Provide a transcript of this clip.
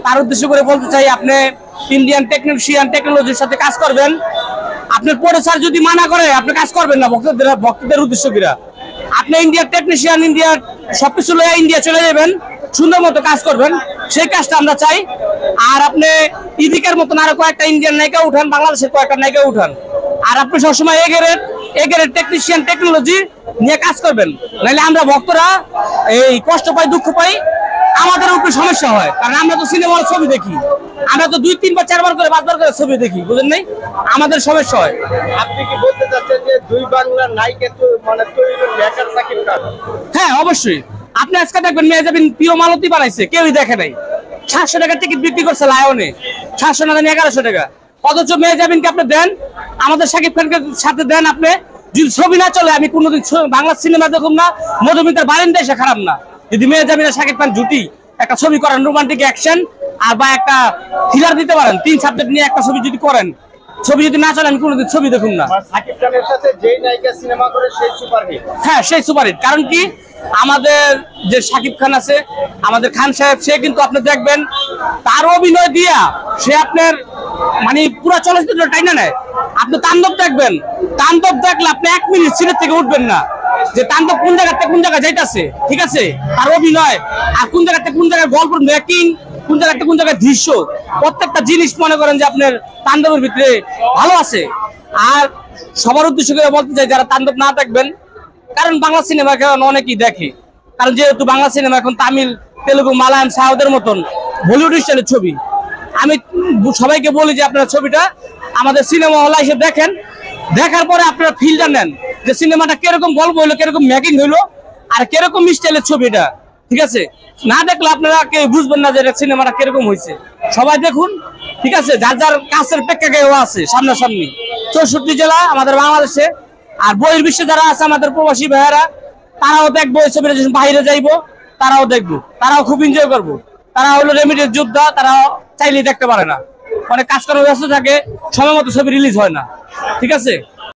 তার উদ্দেশ্য করে বলতে চাই, আপনি ইন্ডিয়ান টেকনোলজির সাথে কাজ করবেন। আপনার প্রডিউসার যদি মানা করে আপনি কাজ করবেন না, ভক্তদের উদ্দেশ্য করে আপনি ইন্ডিয়ার টেকনিশিয়ান, ইন্ডিয়ার সবকিছু লয়ে ইন্ডিয়া চলে যাবেন, সুন্দর মতো কাজ করবেন, সেই কাজটা আমরা চাই। আর আপনি ইদিকের মতন আরো কয়েকটা ইন্ডিয়ান নায়িকা উঠান, বাংলাদেশের কয়েকটা নায়িকা উঠান, আর আপনি সবসময় এগের টেকনিশিয়ান টেকনোলজি নিয়ে কাজ করবেন। নাহলে আমরা ভক্তরা এই কষ্ট পাই, দুঃখ পাই, আমাদের উপরে সমস্যা হয়। কারণ আমরা তো সিনেমা হল ছবি দেখি, আমরা তো 2, 3 বার 4 বার করে 5 বার করে ছবি দেখি, বুঝেন নাই? আমাদের সমস্যা হয়। আপনি কি বলতে চাচ্ছেন যে দুই বাংলার নায়িকা তো মানে তৈরি মেকার সাকিব খান? হ্যাঁ, অবশ্যই। আপনি আজকে দেখবেন মেয়ে যাবেন প্রিয় মালতী বানাইছে, কেউই দেখে নাই। 700 টাকার টিকিট বিক্রি করছে লায়নে, 700 না 1100 টাকা। অথচ মেয়ে যাবেনকে আপনি দেন, আমাদের সাকিব খানকে সাথে দেন। আপনি যদি ছবি না চলে, আমি কোনোদিন বাংলা সিনেমা দেখুন না, মধুমিতার বারিন্দা এসে খারাপ না। যদি মেয়ে যাবেন সাকিব খান জুটি একটা ছবি করেন, রোমান্টিক অ্যাকশন আর বা একটা থ্রিলার দিতে পারেন, 3 সাবজেক্ট নিয়ে একটা ছবি যদি করেন, ছবি যদি না চলে আমি কোনোদিন ছবি দেখুন না। সাকিব খানের সাথে যেই নায়িকা সিনেমা করে সেই সুপারহিট। হ্যাঁ, সেই সুপারহিট। কারণ কি, আমাদের যে সাকিব খান আছে, আমাদের খান সাহেব, সে কিন্তু আপনি দেখবেন তার অভিনয় দিয়া সে আপনার মানে পুরো চলচ্চিত্র টাইনা নেয়। আপনি তাণ্ডব দেখবেন, তাণ্ডব দেখলে আপনি 1 মিনিট সিনেমা থেকে উঠবেন না, যে তাণ্ডব কোন জায়গা থেকে কোন জায়গায় যাইতেছে। ঠিক আছে, তার অভিনয় আর কোন জায়গা থেকে কোন জায়গায় গল্প মেকিং, কোন জায়গা থেকে কোন জায়গায় দৃশ্য, প্রত্যেকটা জিনিস মনে করেন যে আপনার তাণ্ডবের ভিতরে ভালো আছে। আর সবার উদ্দেশ্য করে বলতে চাই, যারা তাণ্ডব না দেখবেন, কারণ বাংলা সিনেমা এখন অনেকেই দেখে, কারণ যেহেতু বাংলা সিনেমা এখন তামিল, তেলুগু, মালায়াম, সাউথের মতন বলিউড স্টাইলের ছবি। আমি সবাইকে বলি যে আপনারা ছবিটা আমাদের সিনেমা হলে এসে দেখেন, দেখার পরে আপনারা ফিলটা নেন যে সিনেমাটা কিরকম গল্প হইলো, কিরকম মেকিং হইলো, আর কিরকম স্টাইলের ছবিটা। ঠিক আছে, না দেখলে আপনারা কেউ বুঝবেন না যে সিনেমাটা কিরকম হয়েছে। সবাই দেখুন, ঠিক আছে, যার যার কাছের প্রেক্ষাগৃহ আছে সামনাসামনি 64 জেলা আমাদের বাংলাদেশে। আর বহির বিশ্বে যারা আছে আমাদের প্রবাসী ভাইয়েরা, তারাও দেখবো এই ছবিটা, যখন বাইরে যাইবো তারাও দেখবো, তারাও খুব এনজয় করবো। তারা হলো রেমিটেড যোদ্ধা, তারা চাইলেই দেখতে পারে না, অনেক কাজ করার ব্যস্ত থাকে, সময় মতো ছবি রিলিজ হয় না। ঠিক আছে।